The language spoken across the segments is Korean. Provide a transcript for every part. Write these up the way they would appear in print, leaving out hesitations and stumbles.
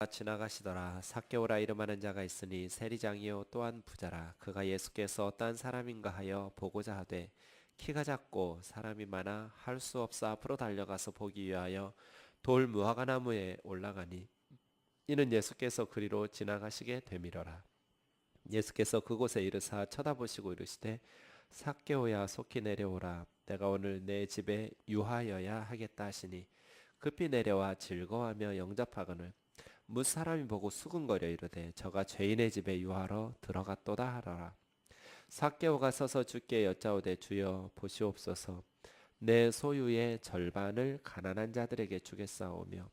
지나가시더라. 삭개오라 이름하는 자가 있으니 세리장이요 또한 부자라. 그가 예수께서 어떠한 사람인가 하여 보고자 하되 키가 작고 사람이 많아 할 수 없어 앞으로 달려가서 보기 위하여 돌 무화과나무에 올라가니 이는 예수께서 그리로 지나가시게 되밀어라. 예수께서 그곳에 이르사 쳐다보시고 이르시되 삭개오야 속히 내려오라. 내가 오늘 내 집에 유하여야 하겠다 하시니 급히 내려와 즐거워하며 영접하거늘 뭇 사람이 보고 수군거려 이르되 저가 죄인의 집에 유하러 들어갔도다 하더라. 삭개오가 서서 주께 여짜오되 주여 보시옵소서 내 소유의 절반을 가난한 자들에게 주겠사오며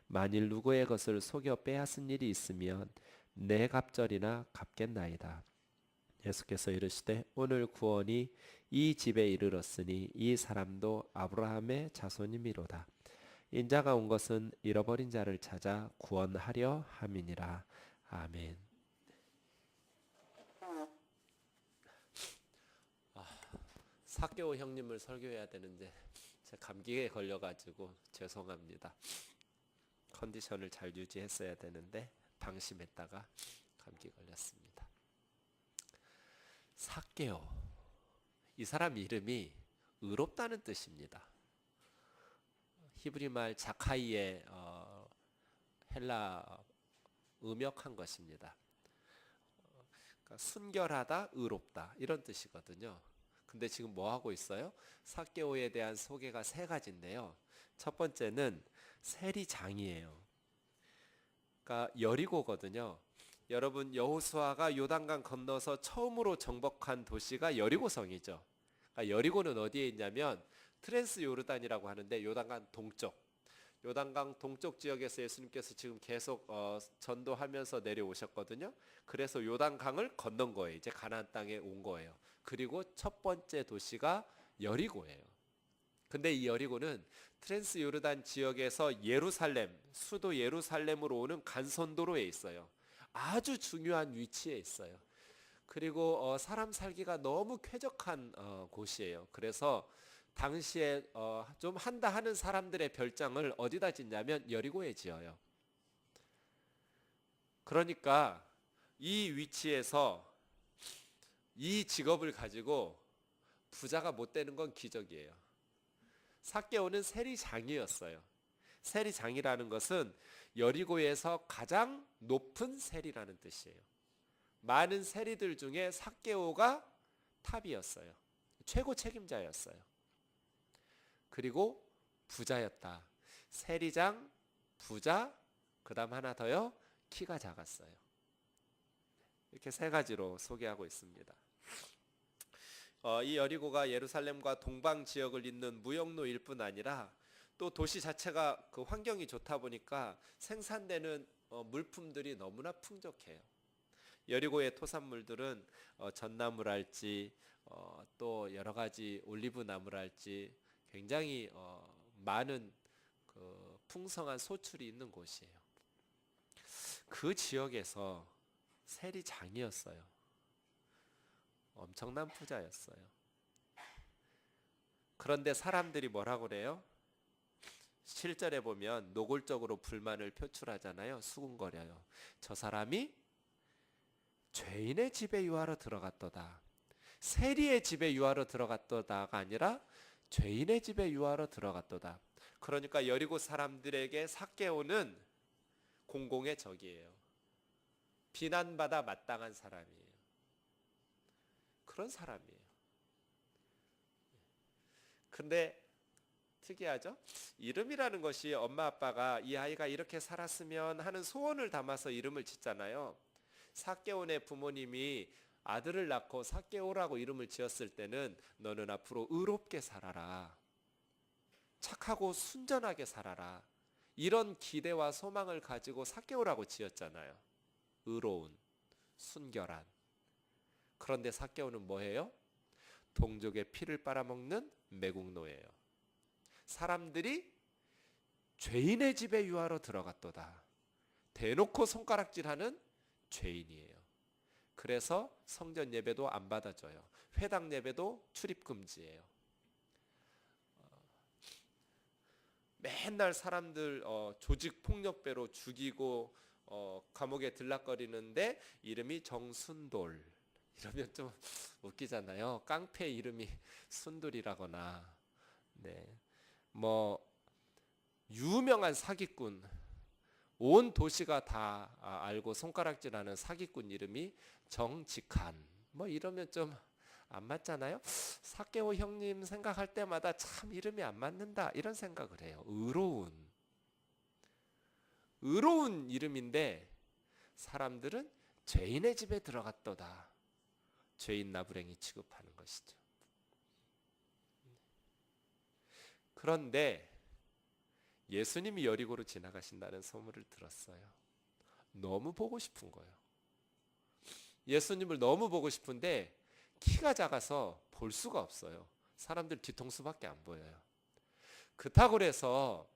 만일 누구의 것을 속여 빼앗은 일이 있으면 내 갑절이나 갚겠나이다. 예수께서 이르시되 오늘 구원이 이 집에 이르렀으니 이 사람도 아브라함의 자손이미로다. 인자가 온 것은 잃어버린 자를 찾아 구원하려 함이니라. 아멘. 삭개오 형님을 설교해야 되는데 제가 감기에 걸려가지고 죄송합니다. 컨디션을 잘 유지했어야 되는데 방심했다가 감기 걸렸습니다. 삭개오, 이 사람 이름이 의롭다는 뜻입니다. 히브리 말 자카이의 헬라 음역한 것입니다. 그러니까 순결하다, 의롭다 이런 뜻이거든요. 근데 지금 뭐 하고 있어요? 삭개오에 대한 소개가 세 가지인데요. 첫 번째는 세리장이에요. 그러니까 여리고거든요. 여러분 여호수아가 요단강 건너서 처음으로 정복한 도시가 여리고성이죠. 그러니까 여리고는 어디에 있냐면 트랜스 요르단이라고 하는데 요단강 동쪽. 요단강 동쪽 지역에서 예수님께서 지금 계속 전도하면서 내려오셨거든요. 그래서 요단강을 건넌 거예요. 이제 가나안 땅에 온 거예요. 그리고 첫 번째 도시가 여리고예요. 근데 이 여리고는 트랜스 요르단 지역에서 예루살렘, 수도 예루살렘으로 오는 간선도로에 있어요. 아주 중요한 위치에 있어요. 그리고 사람 살기가 너무 쾌적한 곳이에요. 그래서 당시에 좀 한다 하는 사람들의 별장을 어디다 짓냐면 여리고에 지어요. 그러니까 이 위치에서 이 직업을 가지고 부자가 못 되는 건 기적이에요. 삭개오는 세리장이었어요. 세리장이라는 것은 여리고에서 가장 높은 세리라는 뜻이에요. 많은 세리들 중에 삭개오가 탑이었어요. 최고 책임자였어요. 그리고 부자였다. 세리장, 부자, 그 다음 하나 더요. 키가 작았어요. 이렇게 세 가지로 소개하고 있습니다. 이 여리고가 예루살렘과 동방 지역을 잇는 무역로일 뿐 아니라 또 도시 자체가 그 환경이 좋다 보니까 생산되는 물품들이 너무나 풍족해요. 여리고의 토산물들은 전나무랄지 또 여러 가지 올리브 나무랄지 굉장히 많은 그 풍성한 소출이 있는 곳이에요. 그 지역에서 세리장이었어요. 엄청난 부자였어요. 그런데 사람들이 뭐라고 그래요? 실절에 보면 노골적으로 불만을 표출하잖아요. 수군거려요. 저 사람이 죄인의 집에 유하러 들어갔도다. 세리의 집에 유하러 들어갔도다가 아니라 죄인의 집에 유하러 들어갔도다. 그러니까 여리고 사람들에게 삭개오는 공공의 적이에요. 비난받아 마땅한 사람이에요. 그런 사람이에요. 근데 특이하죠? 이름이라는 것이 엄마 아빠가 이 아이가 이렇게 살았으면 하는 소원을 담아서 이름을 짓잖아요. 삭개오의 부모님이 아들을 낳고 삭개오라고 이름을 지었을 때는 너는 앞으로 의롭게 살아라. 착하고 순전하게 살아라. 이런 기대와 소망을 가지고 삭개오라고 지었잖아요. 의로운, 순결한. 그런데 삭개오는 뭐예요? 동족의 피를 빨아먹는 매국노예요. 사람들이 죄인의 집에 유하러 들어갔도다. 대놓고 손가락질하는 죄인이에요. 그래서 성전 예배도 안 받아줘요. 회당 예배도 출입 금지예요. 맨날 사람들 조직 폭력배로 죽이고 감옥에 들락거리는데 이름이 정순돌. 이러면 좀 웃기잖아요. 깡패 이름이 순돌이라거나. 네. 뭐 유명한 사기꾼, 온 도시가 다 알고 손가락질하는 사기꾼 이름이 정직한. 뭐 이러면 좀 안 맞잖아요. 사케오 형님 생각할 때마다 참 이름이 안 맞는다 이런 생각을 해요. 의로운 이름인데 사람들은 죄인의 집에 들어갔도다. 죄인 나부랭이 취급하는 것이죠. 그런데 예수님이 여리고로 지나가신다는 소문을 들었어요. 너무 보고 싶은 거예요. 예수님을 너무 보고 싶은데 키가 작아서 볼 수가 없어요. 사람들 뒤통수밖에 안 보여요. 그렇다고 해서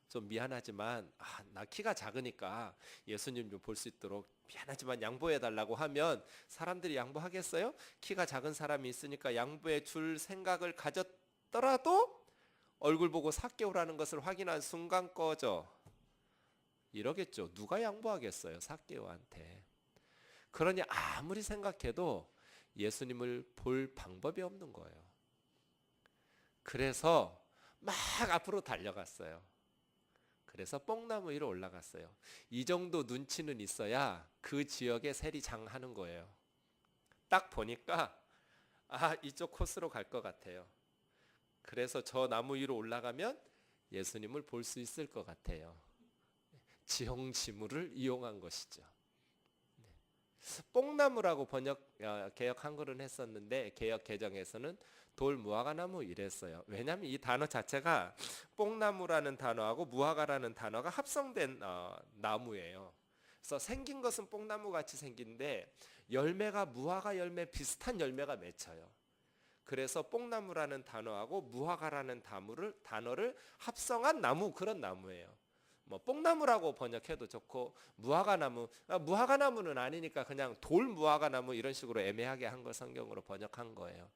좀 미안하지만 나 키가 작으니까 예수님 좀 볼 수 있도록 미안하지만 양보해 달라고 하면 사람들이 양보하겠어요? 키가 작은 사람이 있으니까 양보해 줄 생각을 가졌더라도 얼굴 보고 삭개오라는 것을 확인한 순간 꺼져. 이러겠죠. 누가 양보하겠어요? 삭개오한테. 그러니 아무리 생각해도 예수님을 볼 방법이 없는 거예요. 그래서 막 앞으로 달려갔어요. 그래서 뽕나무 위로 올라갔어요. 이 정도 눈치는 있어야 그 지역에 세리장하는 거예요. 딱 보니까 이쪽 코스로 갈 것 같아요. 그래서 저 나무 위로 올라가면 예수님을 볼 수 있을 것 같아요. 지형지물을 이용한 것이죠. 뽕나무라고 개역 한글은 했었는데 개역 개정에서는 돌무화과나무 이랬어요. 왜냐하면 이 단어 자체가 뽕나무라는 단어하고 무화과라는 단어가 합성된 나무예요. 그래서 생긴 것은 뽕나무 같이 생긴데 열매가 무화과 열매 비슷한 열매가 맺혀요. 그래서 뽕나무라는 단어하고 무화과라는 단어를 합성한 나무, 그런 나무예요. 뭐 뽕나무라고 번역해도 좋고 무화과나무는 아니니까 그냥 돌무화과나무 이런 식으로 애매하게 한 걸 성경으로 번역한 거예요.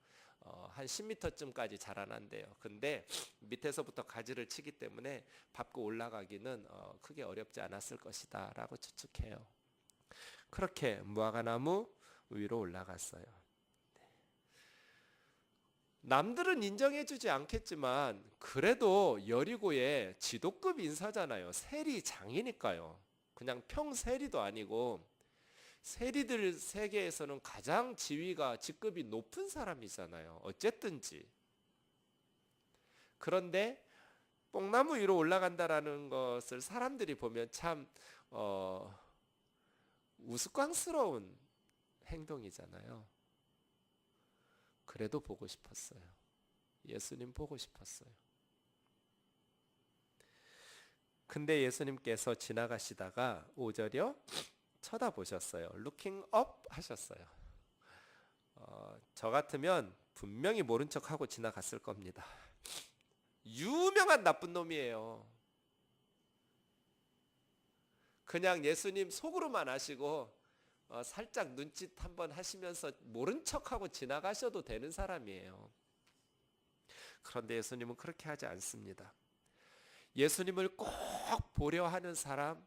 한 10m쯤까지 자라난대요. 근데 밑에서부터 가지를 치기 때문에 밟고 올라가기는 크게 어렵지 않았을 것이다 라고 추측해요. 그렇게 무화과나무 위로 올라갔어요. 남들은 인정해주지 않겠지만 그래도 여리고의 지도급 인사잖아요. 세리장이니까요. 그냥 평세리도 아니고 세리들 세계에서는 가장 지위가 직급이 높은 사람이잖아요. 어쨌든지. 그런데 뽕나무 위로 올라간다라는 것을 사람들이 보면 참 우스꽝스러운 행동이잖아요. 그래도 보고 싶었어요. 예수님 보고 싶었어요. 근데 예수님께서 지나가시다가 5절이요 쳐다보셨어요. Looking up 하셨어요. 저 같으면 분명히 모른 척하고 지나갔을 겁니다. 유명한 나쁜 놈이에요. 그냥 예수님 속으로만 아시고 살짝 눈짓 한번 하시면서 모른 척하고 지나가셔도 되는 사람이에요. 그런데 예수님은 그렇게 하지 않습니다. 예수님을 꼭 보려 하는 사람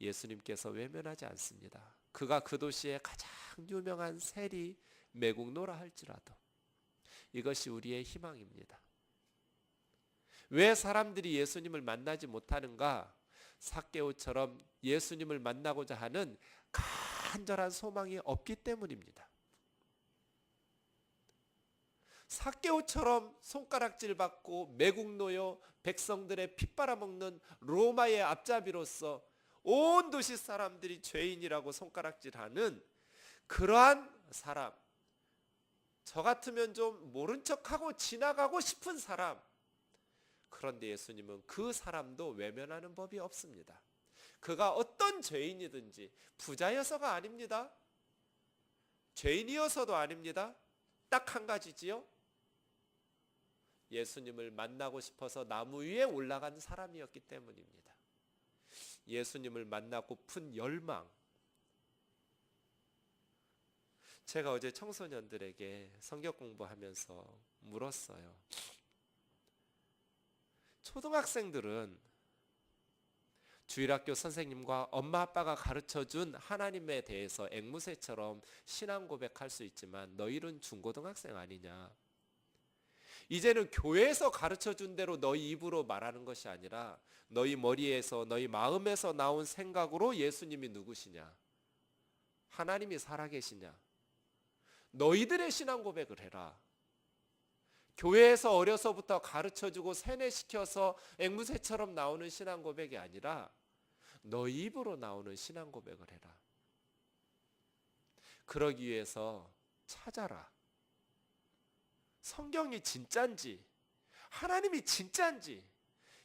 예수님께서 외면하지 않습니다. 그가 그 도시의 가장 유명한 세리 매국노라 할지라도 이것이 우리의 희망입니다. 왜 사람들이 예수님을 만나지 못하는가? 삭개오처럼 예수님을 만나고자 하는 간절한 소망이 없기 때문입니다. 삭개오처럼 손가락질 받고 매국노여 백성들의 피 빨아먹는 로마의 앞잡이로서 온 도시 사람들이 죄인이라고 손가락질하는 그러한 사람, 저 같으면 좀 모른 척하고 지나가고 싶은 사람, 그런데 예수님은 그 사람도 외면하는 법이 없습니다. 그가 어떤 죄인이든지 부자여서가 아닙니다. 죄인이어서도 아닙니다. 딱 한 가지지요. 예수님을 만나고 싶어서 나무 위에 올라간 사람이었기 때문입니다. 예수님을 만나고픈 열망. 제가 어제 청소년들에게 성경 공부하면서 물었어요. 초등학생들은 주일학교 선생님과 엄마 아빠가 가르쳐준 하나님에 대해서 앵무새처럼 신앙 고백할 수 있지만 너희는 중고등학생 아니냐. 이제는 교회에서 가르쳐준 대로 너희 입으로 말하는 것이 아니라 너희 머리에서 너희 마음에서 나온 생각으로 예수님이 누구시냐, 하나님이 살아계시냐, 너희들의 신앙 고백을 해라. 교회에서 어려서부터 가르쳐주고 세뇌시켜서 앵무새처럼 나오는 신앙 고백이 아니라 너희 입으로 나오는 신앙 고백을 해라. 그러기 위해서 찾아라. 성경이 진짜인지, 하나님이 진짜인지,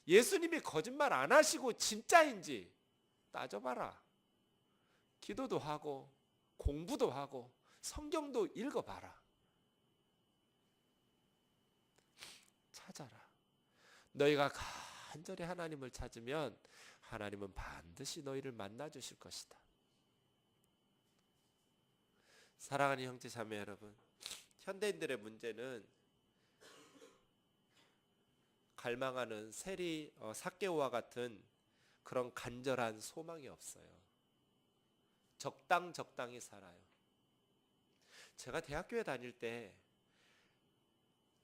예수님이 거짓말 안 하시고 진짜인지 따져봐라. 기도도 하고 공부도 하고 성경도 읽어봐라. 찾아라. 너희가 간절히 하나님을 찾으면 하나님은 반드시 너희를 만나 주실 것이다. 사랑하는 형제 자매 여러분, 현대인들의 문제는 갈망하는 삭개오와 같은 그런 간절한 소망이 없어요. 적당히 살아요. 제가 대학교에 다닐 때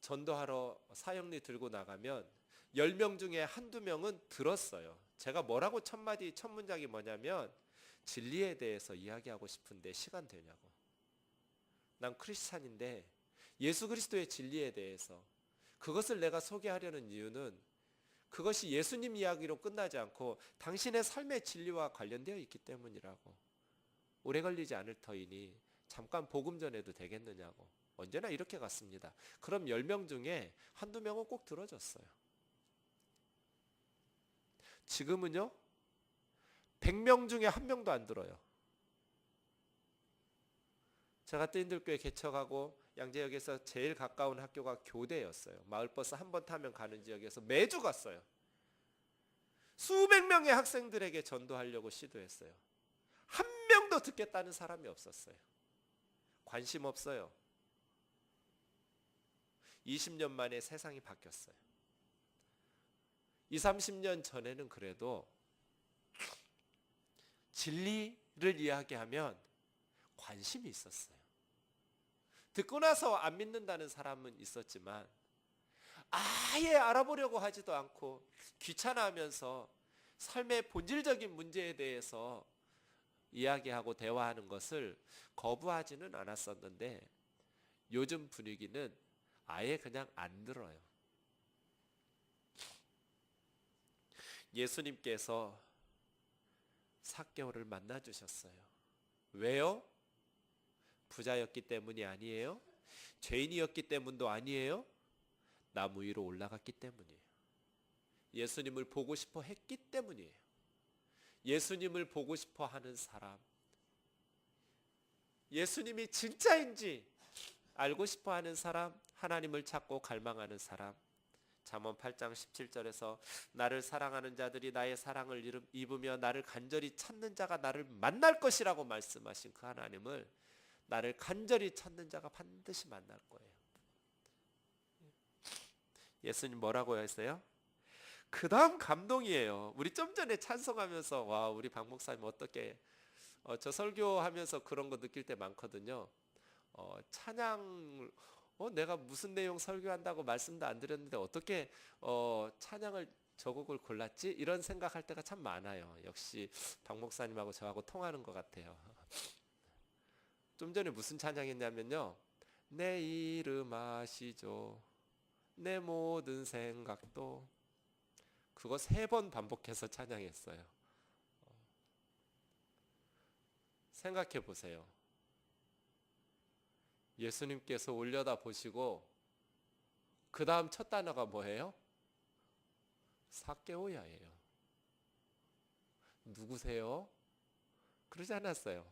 전도하러 사역리 들고 나가면 10명 중에 한두 명은 들었어요. 제가 뭐라고 첫 문장이 뭐냐면 진리에 대해서 이야기하고 싶은데 시간 되냐고. 난 크리스찬인데 예수 그리스도의 진리에 대해서 그것을 내가 소개하려는 이유는 그것이 예수님 이야기로 끝나지 않고 당신의 삶의 진리와 관련되어 있기 때문이라고. 오래 걸리지 않을 터이니 잠깐 복음 전해도 되겠느냐고. 언제나 이렇게 갔습니다. 그럼 10명 중에 한두 명은 꼭 들어줬어요. 지금은요, 100명 중에 한 명도 안 들어요. 제가 뜨인들교회 개척하고 양재역에서 제일 가까운 학교가 교대였어요. 마을버스 한 번 타면 가는 지역에서 매주 갔어요. 수백 명의 학생들에게 전도하려고 시도했어요. 한 명도 듣겠다는 사람이 없었어요. 관심 없어요. 20년 만에 세상이 바뀌었어요. 20, 30년 전에는 그래도 진리를 이야기하면 관심이 있었어요. 듣고 나서 안 믿는다는 사람은 있었지만 아예 알아보려고 하지도 않고 귀찮아하면서 삶의 본질적인 문제에 대해서 이야기하고 대화하는 것을 거부하지는 않았었는데 요즘 분위기는 아예 그냥 안 들어요. 예수님께서 삭개오를 만나 주셨어요. 왜요? 부자였기 때문이 아니에요. 죄인이었기 때문도 아니에요. 나무 위로 올라갔기 때문이에요. 예수님을 보고 싶어 했기 때문이에요. 예수님을 보고 싶어 하는 사람, 예수님이 진짜인지 알고 싶어 하는 사람, 하나님을 찾고 갈망하는 사람. 잠언 8장 17절에서 나를 사랑하는 자들이 나의 사랑을 입으며 나를 간절히 찾는 자가 나를 만날 것이라고 말씀하신 그 하나님을 나를 간절히 찾는 자가 반드시 만날 거예요. 예수님 뭐라고 했어요? 그 다음 감동이에요. 우리 좀 전에 찬송하면서 와 우리 박 목사님 어떻게 저 설교하면서 그런 거 느낄 때 많거든요. 찬양 내가 무슨 내용 설교한다고 말씀도 안 드렸는데 어떻게 찬양을 저 곡을 골랐지? 이런 생각할 때가 참 많아요. 역시 박 목사님하고 저하고 통하는 것 같아요. 좀 전에 무슨 찬양했냐면요. 내 이름 아시죠? 내 모든 생각도. 그거 3번 반복해서 찬양했어요. 생각해 보세요. 예수님께서 올려다 보시고 그 다음 첫 단어가 뭐예요? 삭개오야예요. 누구세요? 그러지 않았어요.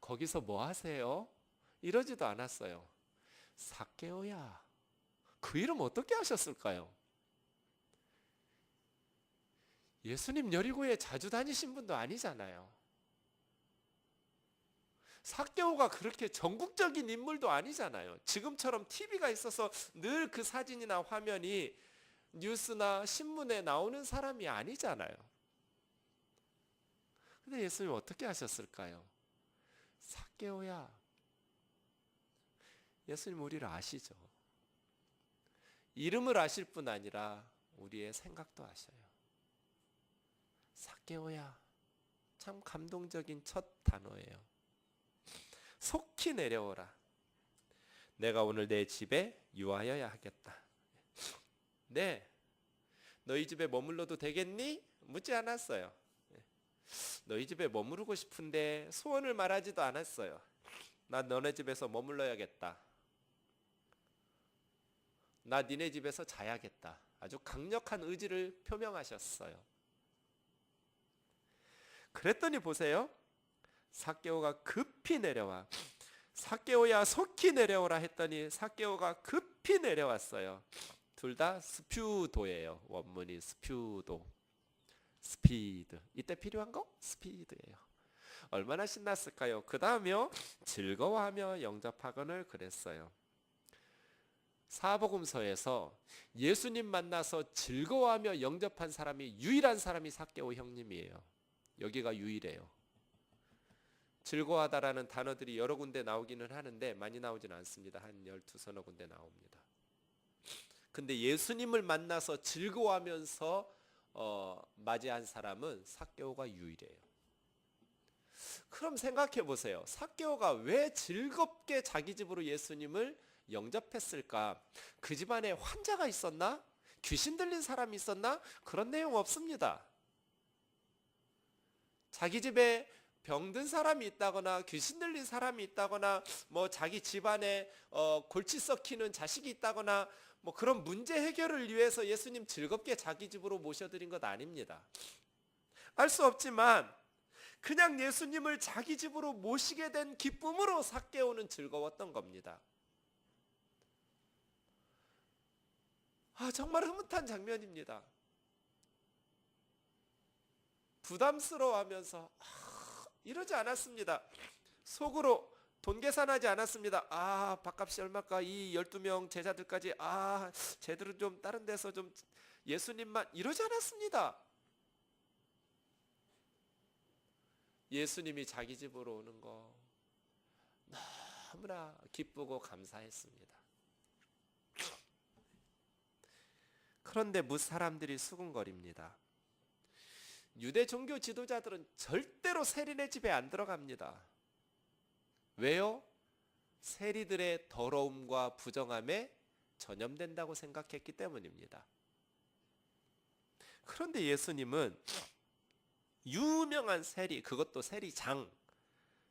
거기서 뭐 하세요? 이러지도 않았어요. 삭개오야. 그 이름 어떻게 하셨을까요? 예수님 여리고에 자주 다니신 분도 아니잖아요. 삭개오가 그렇게 전국적인 인물도 아니잖아요. 지금처럼 TV가 있어서 늘 그 사진이나 화면이 뉴스나 신문에 나오는 사람이 아니잖아요. 근데 예수님 어떻게 하셨을까요? 삭개오야. 예수님 우리를 아시죠? 이름을 아실 뿐 아니라 우리의 생각도 아셔요. 삭개오야. 참 감동적인 첫 단어예요. 속히 내려오라. 내가 오늘 내 집에 유하여야 하겠다. 네, 너희 집에 머물러도 되겠니? 묻지 않았어요. 너희 집에 머무르고 싶은데 소원을 말하지도 않았어요. 나 너네 집에서 머물러야겠다. 나 니네 집에서 자야겠다. 아주 강력한 의지를 표명하셨어요. 그랬더니 보세요. 삭개오가 급히 내려와. 삭개오야 속히 내려오라 했더니 삭개오가 급히 내려왔어요. 둘 다 스퓨도예요. 원문이 스퓨도. 스피드. 이때 필요한 거? 스피드예요. 얼마나 신났을까요? 그 다음에요. 즐거워하며 영접하거늘 그랬어요. 사복음서에서 예수님 만나서 즐거워하며 영접한 사람이 유일한 사람이 삭개오 형님이에요. 여기가 유일해요. 즐거워하다라는 단어들이 여러 군데 나오기는 하는데 많이 나오지는 않습니다. 한 12서너 군데 나옵니다. 근데 예수님을 만나서 즐거워하면서 맞이한 사람은 삭개오가 유일해요. 그럼 생각해 보세요. 삭개오가 왜 즐겁게 자기 집으로 예수님을 영접했을까? 그 집안에 환자가 있었나? 귀신 들린 사람이 있었나? 그런 내용 없습니다. 자기 집에 병든 사람이 있다거나 귀신 들린 사람이 있다거나 뭐 자기 집안에 골치 썩히는 자식이 있다거나 뭐 그런 문제 해결을 위해서 예수님 즐겁게 자기 집으로 모셔드린 것 아닙니다. 알 수 없지만 그냥 예수님을 자기 집으로 모시게 된 기쁨으로 삭개오는 즐거웠던 겁니다. 정말 흐뭇한 장면입니다. 부담스러워하면서 이러지 않았습니다. 속으로 돈 계산하지 않았습니다. 밥값이 얼마일까? 이 12명 제자들까지 쟤들은 좀 다른 데서 좀 예수님만 이러지 않았습니다. 예수님이 자기 집으로 오는 거 너무나 기쁘고 감사했습니다. 그런데 사람들이 수군거립니다. 유대 종교 지도자들은 절대로 세리네 집에 안 들어갑니다. 왜요? 세리들의 더러움과 부정함에 전염된다고 생각했기 때문입니다. 그런데 예수님은 유명한 세리, 그것도 세리장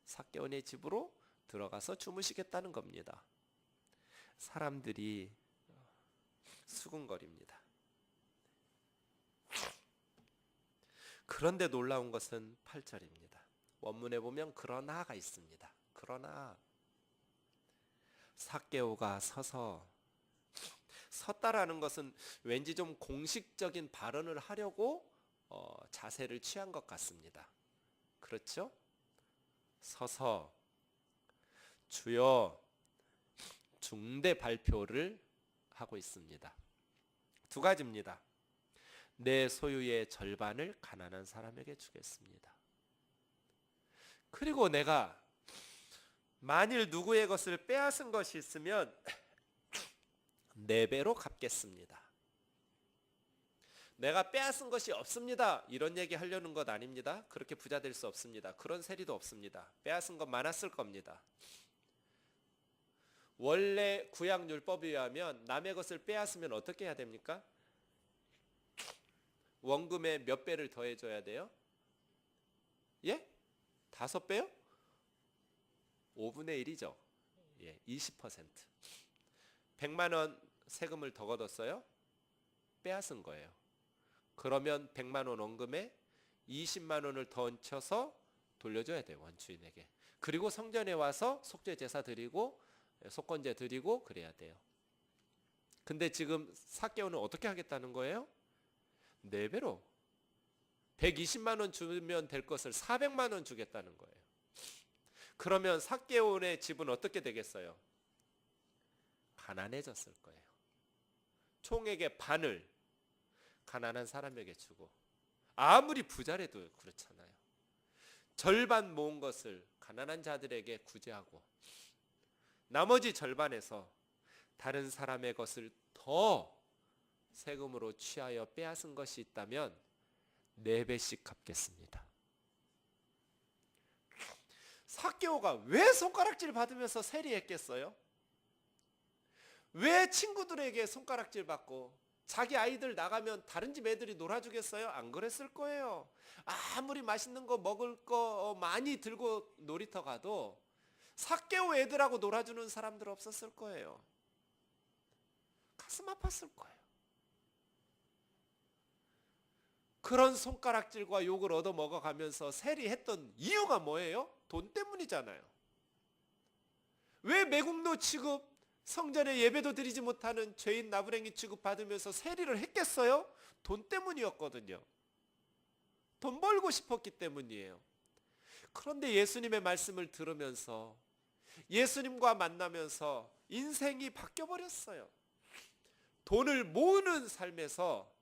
삭개오네 집으로 들어가서 주무시겠다는 겁니다. 사람들이 수군거립니다. 그런데 놀라운 것은 8절입니다. 원문에 보면 그러나가 있습니다. 그러나 삭개오가 섰다라는 것은 왠지 좀 공식적인 발언을 하려고 자세를 취한 것 같습니다. 그렇죠? 서서 주여 중대 발표를 하고 있습니다. 두 가지입니다. 내 소유의 절반을 가난한 사람에게 주겠습니다. 그리고 내가 만일 누구의 것을 빼앗은 것이 있으면 4배로 갚겠습니다. 내가 빼앗은 것이 없습니다. 이런 얘기 하려는 것 아닙니다. 그렇게 부자 될 수 없습니다. 그런 세리도 없습니다. 빼앗은 것 많았을 겁니다. 원래 구약율법에 의하면 남의 것을 빼앗으면 어떻게 해야 됩니까? 원금에 몇 배를 더해줘야 돼요? 예? 5배요? 5분의 1이죠. 예, 20%. 100만 원 세금을 더 걷었어요? 빼앗은 거예요. 그러면 100만 원 원금에 20만 원을 더 얹혀서 돌려줘야 돼요. 원주인에게. 그리고 성전에 와서 속죄 제사 드리고 속건제 드리고 그래야 돼요. 근데 지금 삭개오는 어떻게 하겠다는 거예요? 4배로 120만 원 주면 될 것을 400만 원 주겠다는 거예요. 그러면 삭개오의 집은 어떻게 되겠어요? 가난해졌을 거예요. 총액의 반을 가난한 사람에게 주고, 아무리 부자라도 그렇잖아요. 절반 모은 것을 가난한 자들에게 구제하고 나머지 절반에서 다른 사람의 것을 더 세금으로 취하여 빼앗은 것이 있다면 4배씩 갚겠습니다. 삭개오가 왜 손가락질 받으면서 세리했겠어요? 왜 친구들에게 손가락질 받고 자기 아이들 나가면 다른 집 애들이 놀아주겠어요? 안 그랬을 거예요. 아무리 맛있는 거 먹을 거 많이 들고 놀이터 가도 삭개오 애들하고 놀아주는 사람들 없었을 거예요. 가슴 아팠을 거예요. 그런 손가락질과 욕을 얻어 먹어가면서 세리했던 이유가 뭐예요? 돈 때문이잖아요. 왜 매국노 취급, 성전에 예배도 드리지 못하는 죄인 나부랭이 취급받으면서 세리를 했겠어요? 돈 때문이었거든요. 돈 벌고 싶었기 때문이에요. 그런데 예수님의 말씀을 들으면서 예수님과 만나면서 인생이 바뀌어버렸어요. 돈을 모으는 삶에서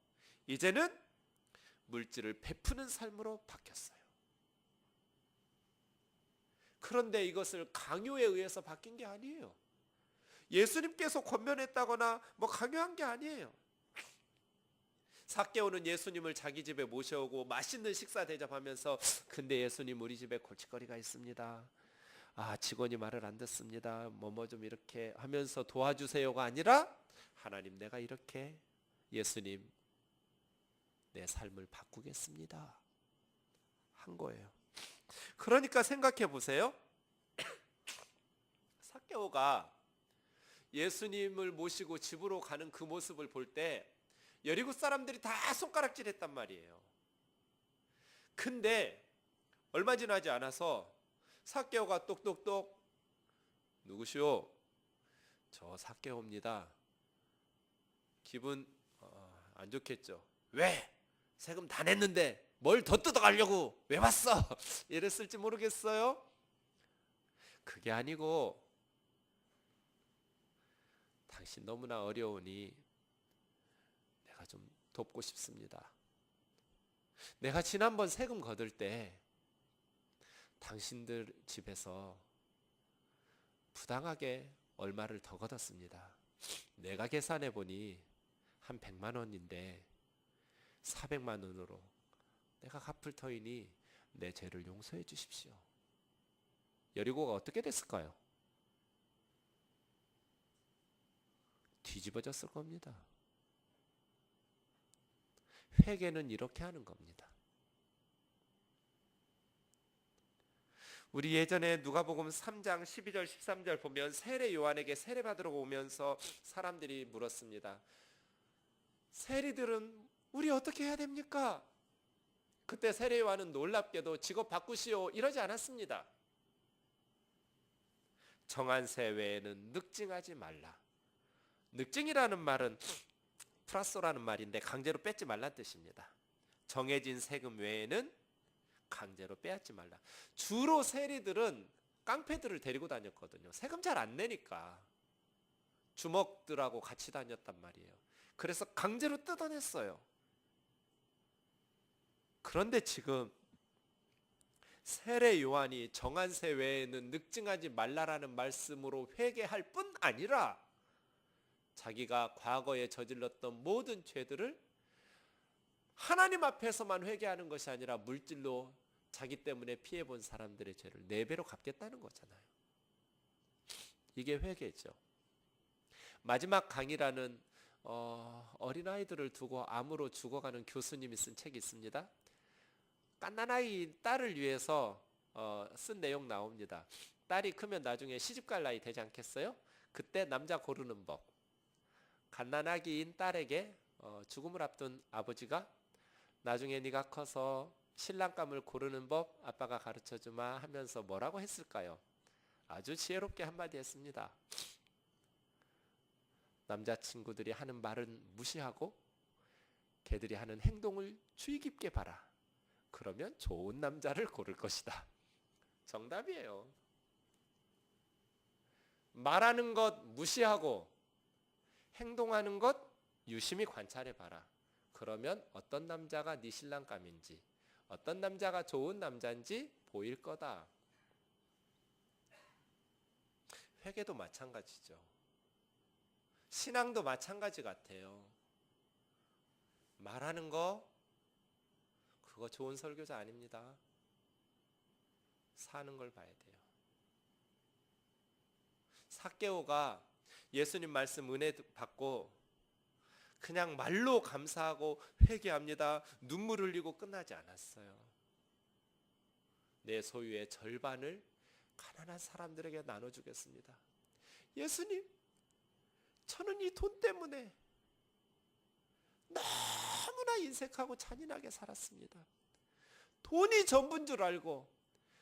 이제는 물질을 베푸는 삶으로 바뀌었어요. 그런데 이것을 강요에 의해서 바뀐 게 아니에요. 예수님께서 권면했다거나 강요한 게 아니에요. 삭개오는 예수님을 자기 집에 모셔오고 맛있는 식사 대접하면서 근데 예수님 우리 집에 골칫거리가 있습니다. 직원이 말을 안 듣습니다. 좀 이렇게 하면서 도와주세요가 아니라 하나님 내가 이렇게 예수님 내 삶을 바꾸겠습니다 한 거예요. 그러니까 생각해 보세요. 삭개오가 예수님을 모시고 집으로 가는 그 모습을 볼 때 여리고 사람들이 다 손가락질했단 말이에요. 근데 얼마 지나지 않아서 삭개오가 똑똑똑 누구시오? 저 삭개오입니다. 기분 안 좋겠죠. 왜? 세금 다 냈는데 뭘 더 뜯어가려고 왜 왔어? 이랬을지 모르겠어요. 그게 아니고 당신 너무나 어려우니 내가 좀 돕고 싶습니다. 내가 지난번 세금 거둘 때 당신들 집에서 부당하게 얼마를 더 걷었습니다. 내가 계산해 보니 한 100만 원인데 400만 원으로 내가 갚을 터이니 내 죄를 용서해 주십시오. 여리고가 어떻게 됐을까요? 뒤집어졌을 겁니다. 회개는 이렇게 하는 겁니다. 우리 예전에 누가복음 3장 12절 13절 보면 세례 요한에게 세례 받으러 오면서 사람들이 물었습니다. 세리들은 우리 어떻게 해야 됩니까? 그때 세례 요한은 놀랍게도 직업 바꾸시오 이러지 않았습니다. 정한 세 외에는 늑증하지 말라. 늑증이라는 말은 플라소라는 말인데 강제로 뺏지 말라는 뜻입니다. 정해진 세금 외에는 강제로 빼앗지 말라. 주로 세리들은 깡패들을 데리고 다녔거든요. 세금 잘 안 내니까 주먹들하고 같이 다녔단 말이에요. 그래서 강제로 뜯어냈어요. 그런데 지금 세례 요한이 정한 세 외에는 늑증하지 말라라는 말씀으로 회개할 뿐 아니라 자기가 과거에 저질렀던 모든 죄들을 하나님 앞에서만 회개하는 것이 아니라 물질로 자기 때문에 피해본 사람들의 죄를 4배로 갚겠다는 거잖아요. 이게 회개죠. 마지막 강이라는 어린아이들을 두고 암으로 죽어가는 교수님이 쓴 책이 있습니다. 갓난아이 딸을 위해서 쓴 내용 나옵니다. 딸이 크면 나중에 시집갈 나이 되지 않겠어요? 그때 남자 고르는 법. 갓난아기인 딸에게 죽음을 앞둔 아버지가 나중에 네가 커서 신랑감을 고르는 법 아빠가 가르쳐주마 하면서 뭐라고 했을까요? 아주 지혜롭게 한마디 했습니다. 남자친구들이 하는 말은 무시하고 걔들이 하는 행동을 주의 깊게 봐라. 그러면 좋은 남자를 고를 것이다. 정답이에요. 말하는 것 무시하고 행동하는 것 유심히 관찰해 봐라. 그러면 어떤 남자가 네 신랑감인지, 어떤 남자가 좋은 남자인지 보일 거다. 회개도 마찬가지죠. 신앙도 마찬가지 같아요. 말하는 거 그거 좋은 설교자 아닙니다. 사는 걸 봐야 돼요. 삭개오가 예수님 말씀 은혜 받고 그냥 말로 감사하고 회개합니다. 눈물 흘리고 끝나지 않았어요. 내 소유의 절반을 가난한 사람들에게 나눠주겠습니다. 예수님, 저는 이 돈 때문에 너무나 인색하고 잔인하게 살았습니다. 돈이 전부인 줄 알고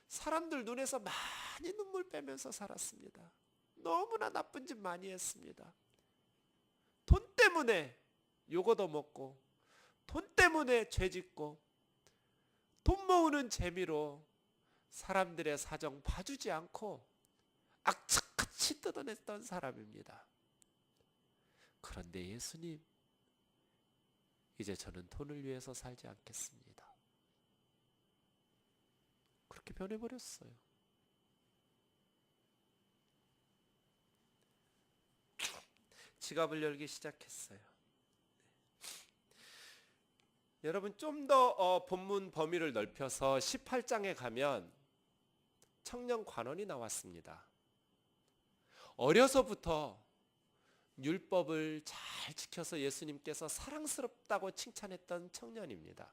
사람들 눈에서 많이 눈물 빼면서 살았습니다. 너무나 나쁜 짓 많이 했습니다. 돈 때문에 요거도 먹고, 돈 때문에 죄 짓고, 돈 모으는 재미로 사람들의 사정 봐주지 않고 악착같이 뜯어냈던 사람입니다. 그런데 예수님, 이제 저는 돈을 위해서 살지 않겠습니다. 그렇게 변해버렸어요. 지갑을 열기 시작했어요. 여러분, 좀 더 본문 범위를 넓혀서 18장에 가면 청년 관원이 나왔습니다. 어려서부터 율법을 잘 지켜서 예수님께서 사랑스럽다고 칭찬했던 청년입니다.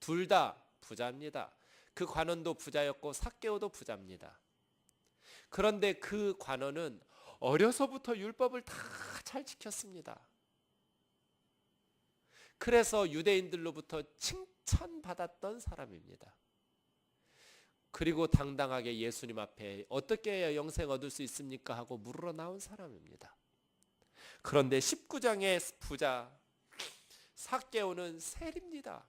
둘 다 부자입니다. 그 관원도 부자였고 삭개오도 부자입니다. 그런데 그 관원은 어려서부터 율법을 다 잘 지켰습니다. 그래서 유대인들로부터 칭찬받았던 사람입니다. 그리고 당당하게 예수님 앞에 어떻게 해야 영생 얻을 수 있습니까? 하고 물으러 나온 사람입니다. 그런데 19장의 부자 삭개오는 세리입니다.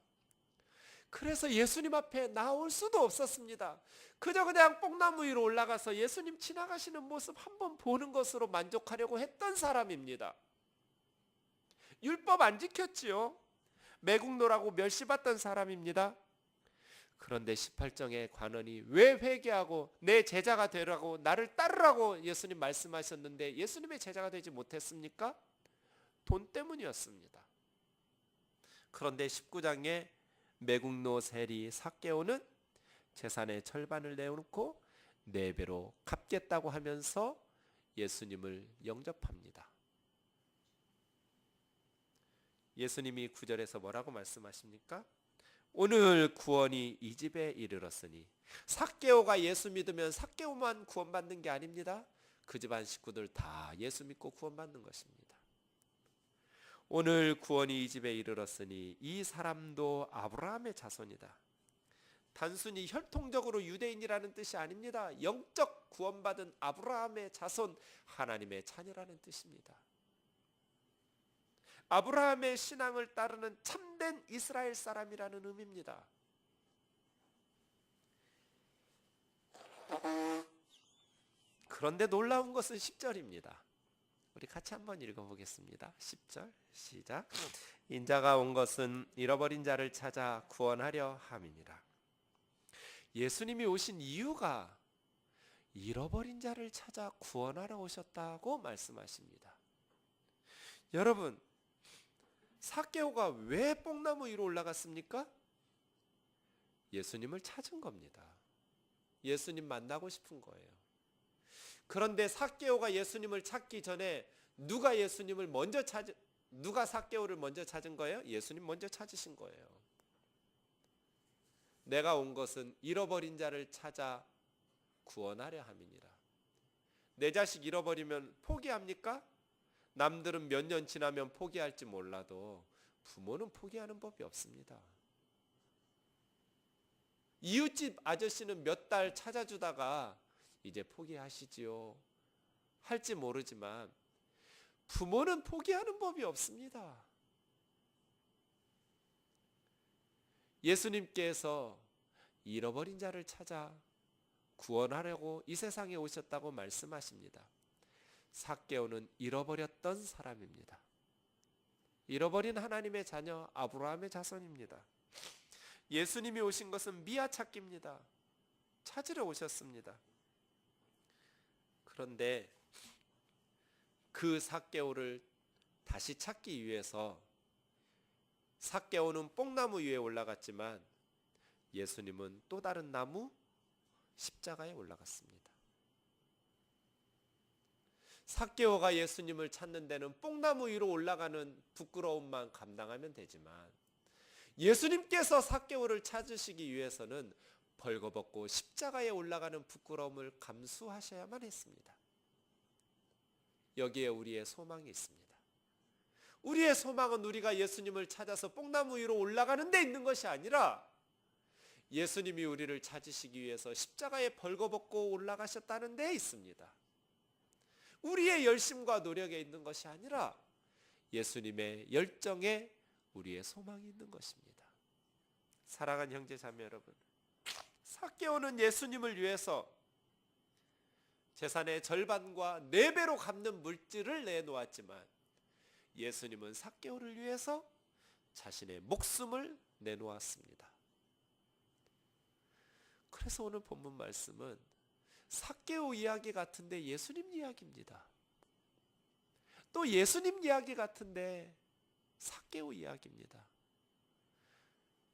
그래서 예수님 앞에 나올 수도 없었습니다. 그저 그냥 뽕나무 위로 올라가서 예수님 지나가시는 모습 한번 보는 것으로 만족하려고 했던 사람입니다. 율법 안 지켰지요. 매국노라고 멸시받던 사람입니다. 그런데 18장의 관원이 왜 회개하고 내 제자가 되라고 나를 따르라고 예수님 말씀하셨는데 예수님의 제자가 되지 못했습니까? 돈 때문이었습니다. 그런데 19장에 매국노 세리 삭개오는 재산의 절반을 내놓고 4배로 갚겠다고 하면서 예수님을 영접합니다. 예수님이 9절에서 뭐라고 말씀하십니까? 오늘 구원이 이 집에 이르렀으니. 삭개오가 예수 믿으면 삭개오만 구원받는 게 아닙니다. 그 집안 식구들 다 예수 믿고 구원받는 것입니다. 오늘 구원이 이 집에 이르렀으니 이 사람도 아브라함의 자손이다. 단순히 혈통적으로 유대인이라는 뜻이 아닙니다. 영적 구원받은 아브라함의 자손, 하나님의 자녀라는 뜻입니다. 아브라함의 신앙을 따르는 참된 이스라엘 사람이라는 의미입니다. 그런데 놀라운 것은 10절입니다. 우리 같이 한번 읽어보겠습니다. 10절 시작. 인자가 온 것은 잃어버린 자를 찾아 구원하려 함이니라. 예수님이 오신 이유가 잃어버린 자를 찾아 구원하러 오셨다고 말씀하십니다. 여러분, 삭개오가 왜 뽕나무 위로 올라갔습니까? 예수님을 찾은 겁니다. 예수님 만나고 싶은 거예요. 그런데 삭개오가 예수님을 찾기 전에 누가 삭개오를 먼저 찾은 거예요? 예수님 먼저 찾으신 거예요. 내가 온 것은 잃어버린 자를 찾아 구원하려 함이니라. 내 자식 잃어버리면 포기합니까? 남들은 몇 년 지나면 포기할지 몰라도 부모는 포기하는 법이 없습니다. 이웃집 아저씨는 몇 달 찾아주다가 이제 포기하시지요 할지 모르지만 부모는 포기하는 법이 없습니다. 예수님께서 잃어버린 자를 찾아 구원하려고 이 세상에 오셨다고 말씀하십니다. 삭개오는 잃어버렸던 사람입니다. 잃어버린 하나님의 자녀 아브라함의 자손입니다. 예수님이 오신 것은 미아 찾기입니다. 찾으러 오셨습니다. 그런데 그 삭개오를 다시 찾기 위해서 삭개오는 뽕나무 위에 올라갔지만 예수님은 또 다른 나무 십자가에 올라갔습니다. 삭개오가 예수님을 찾는 데는 뽕나무 위로 올라가는 부끄러움만 감당하면 되지만 예수님께서 삭개오를 찾으시기 위해서는 벌거벗고 십자가에 올라가는 부끄러움을 감수하셔야만 했습니다. 여기에 우리의 소망이 있습니다. 우리의 소망은 우리가 예수님을 찾아서 뽕나무 위로 올라가는 데 있는 것이 아니라 예수님이 우리를 찾으시기 위해서 십자가에 벌거벗고 올라가셨다는 데 있습니다. 우리의 열심과 노력에 있는 것이 아니라 예수님의 열정에 우리의 소망이 있는 것입니다. 사랑하는 형제 자매 여러분, 삭개오는 예수님을 위해서 재산의 절반과 4배로 갚는 물질을 내놓았지만 예수님은 삭개오를 위해서 자신의 목숨을 내놓았습니다. 그래서 오늘 본문 말씀은 삭개오 이야기 같은데 예수님 이야기입니다. 또 예수님 이야기 같은데 삭개오 이야기입니다.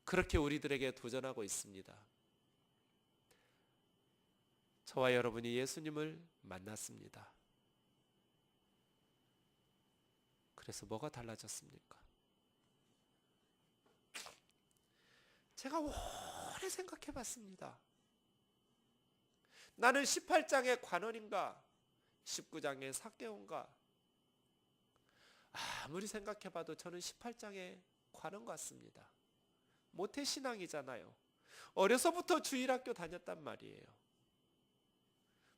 그렇게 우리들에게 도전하고 있습니다. 저와 여러분이 예수님을 만났습니다. 그래서 뭐가 달라졌습니까? 제가 오래 생각해 봤습니다. 나는 18장의 관원인가 19장의 삭개오인가? 아무리 생각해 봐도 저는 18장의 관원 같습니다. 모태신앙이잖아요. 어려서부터 주일학교 다녔단 말이에요.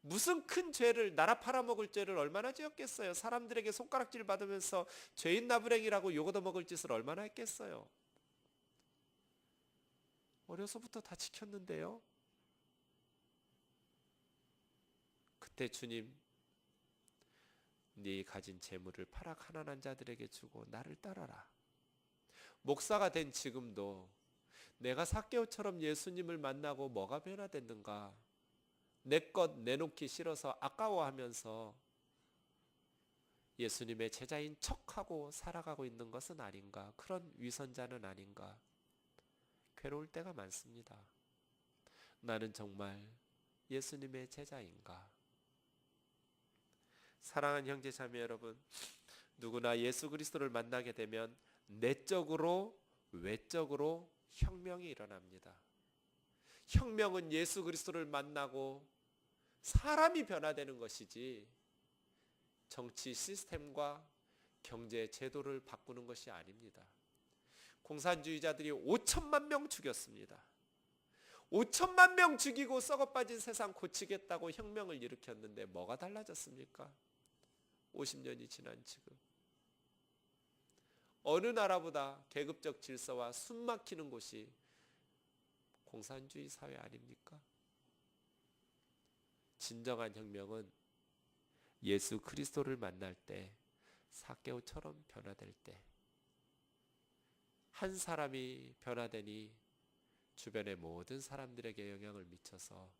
무슨 큰 죄를, 나라 팔아먹을 죄를 얼마나 지었겠어요. 사람들에게 손가락질 받으면서 죄인 나부랭이라고 욕 얻어먹을 짓을 얼마나 했겠어요. 어려서부터 다 지켰는데요. 그때 주님, 네 가진 재물을 팔아 가난한 자들에게 주고 나를 따라라. 목사가 된 지금도 내가 삭개오처럼 예수님을 만나고 뭐가 변화됐는가? 내 것 내놓기 싫어서 아까워하면서 예수님의 제자인 척하고 살아가고 있는 것은 아닌가? 그런 위선자는 아닌가? 괴로울 때가 많습니다. 나는 정말 예수님의 제자인가? 사랑하는 형제 자매 여러분, 누구나 예수 그리스도를 만나게 되면 내적으로 외적으로 혁명이 일어납니다. 혁명은 예수 그리스도를 만나고 사람이 변화되는 것이지 정치 시스템과 경제 제도를 바꾸는 것이 아닙니다. 공산주의자들이 5천만 명 죽였습니다. 5천만 명 죽이고 썩어빠진 세상 고치겠다고 혁명을 일으켰는데 뭐가 달라졌습니까? 50년이 지난 지금 어느 나라보다 계급적 질서와 숨막히는 곳이 공산주의 사회 아닙니까? 진정한 혁명은 예수 그리스도를 만날 때, 삭개오처럼 변화될 때, 한 사람이 변화되니 주변의 모든 사람들에게 영향을 미쳐서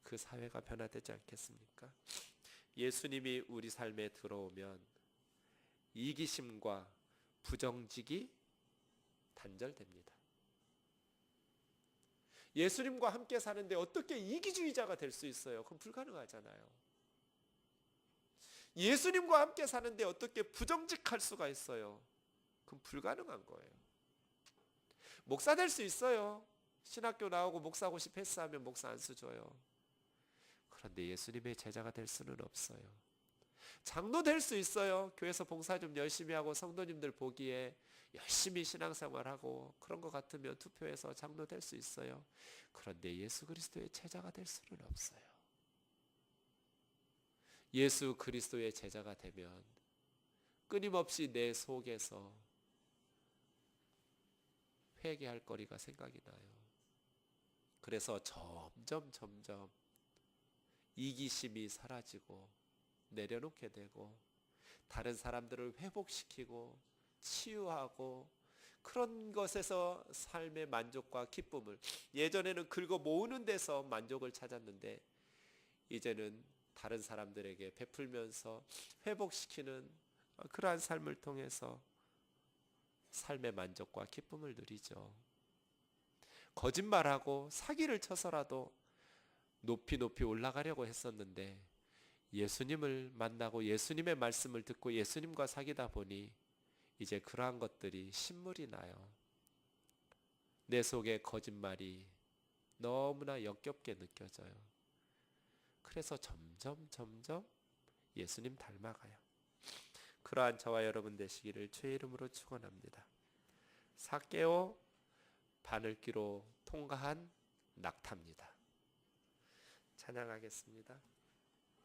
그 사회가 변화되지 않겠습니까? 예수님이 우리 삶에 들어오면 이기심과 부정직이 단절됩니다. 예수님과 함께 사는데 어떻게 이기주의자가 될 수 있어요? 그건 불가능하잖아요. 예수님과 함께 사는데 어떻게 부정직할 수가 있어요? 그건 불가능한 거예요. 목사 될 수 있어요. 신학교 나오고 목사고시 패스하면 목사 안수 줘요. 그런데 예수님의 제자가 될 수는 없어요. 장로 될 수 있어요. 교회에서 봉사 좀 열심히 하고 성도님들 보기에 열심히 신앙생활하고 그런 것 같으면 투표해서 장로 될 수 있어요. 그런데 예수 그리스도의 제자가 될 수는 없어요. 예수 그리스도의 제자가 되면 끊임없이 내 속에서 회개할 거리가 생각이 나요. 그래서 점점 이기심이 사라지고 내려놓게 되고 다른 사람들을 회복시키고 치유하고 그런 것에서 삶의 만족과 기쁨을, 예전에는 긁어 모으는 데서 만족을 찾았는데 이제는 다른 사람들에게 베풀면서 회복시키는 그러한 삶을 통해서 삶의 만족과 기쁨을 누리죠. 거짓말하고 사기를 쳐서라도 높이 높이 올라가려고 했었는데 예수님을 만나고 예수님의 말씀을 듣고 예수님과 사귀다 보니 이제 그러한 것들이 신물이 나요. 내 속에 거짓말이 너무나 역겹게 느껴져요. 그래서 점점 예수님 닮아가요. 그러한 저와 여러분 되시기를 주의 이름으로 축원합니다. 삭개오 바늘기로 통과한 낙타입니다. 찬양하겠습니다.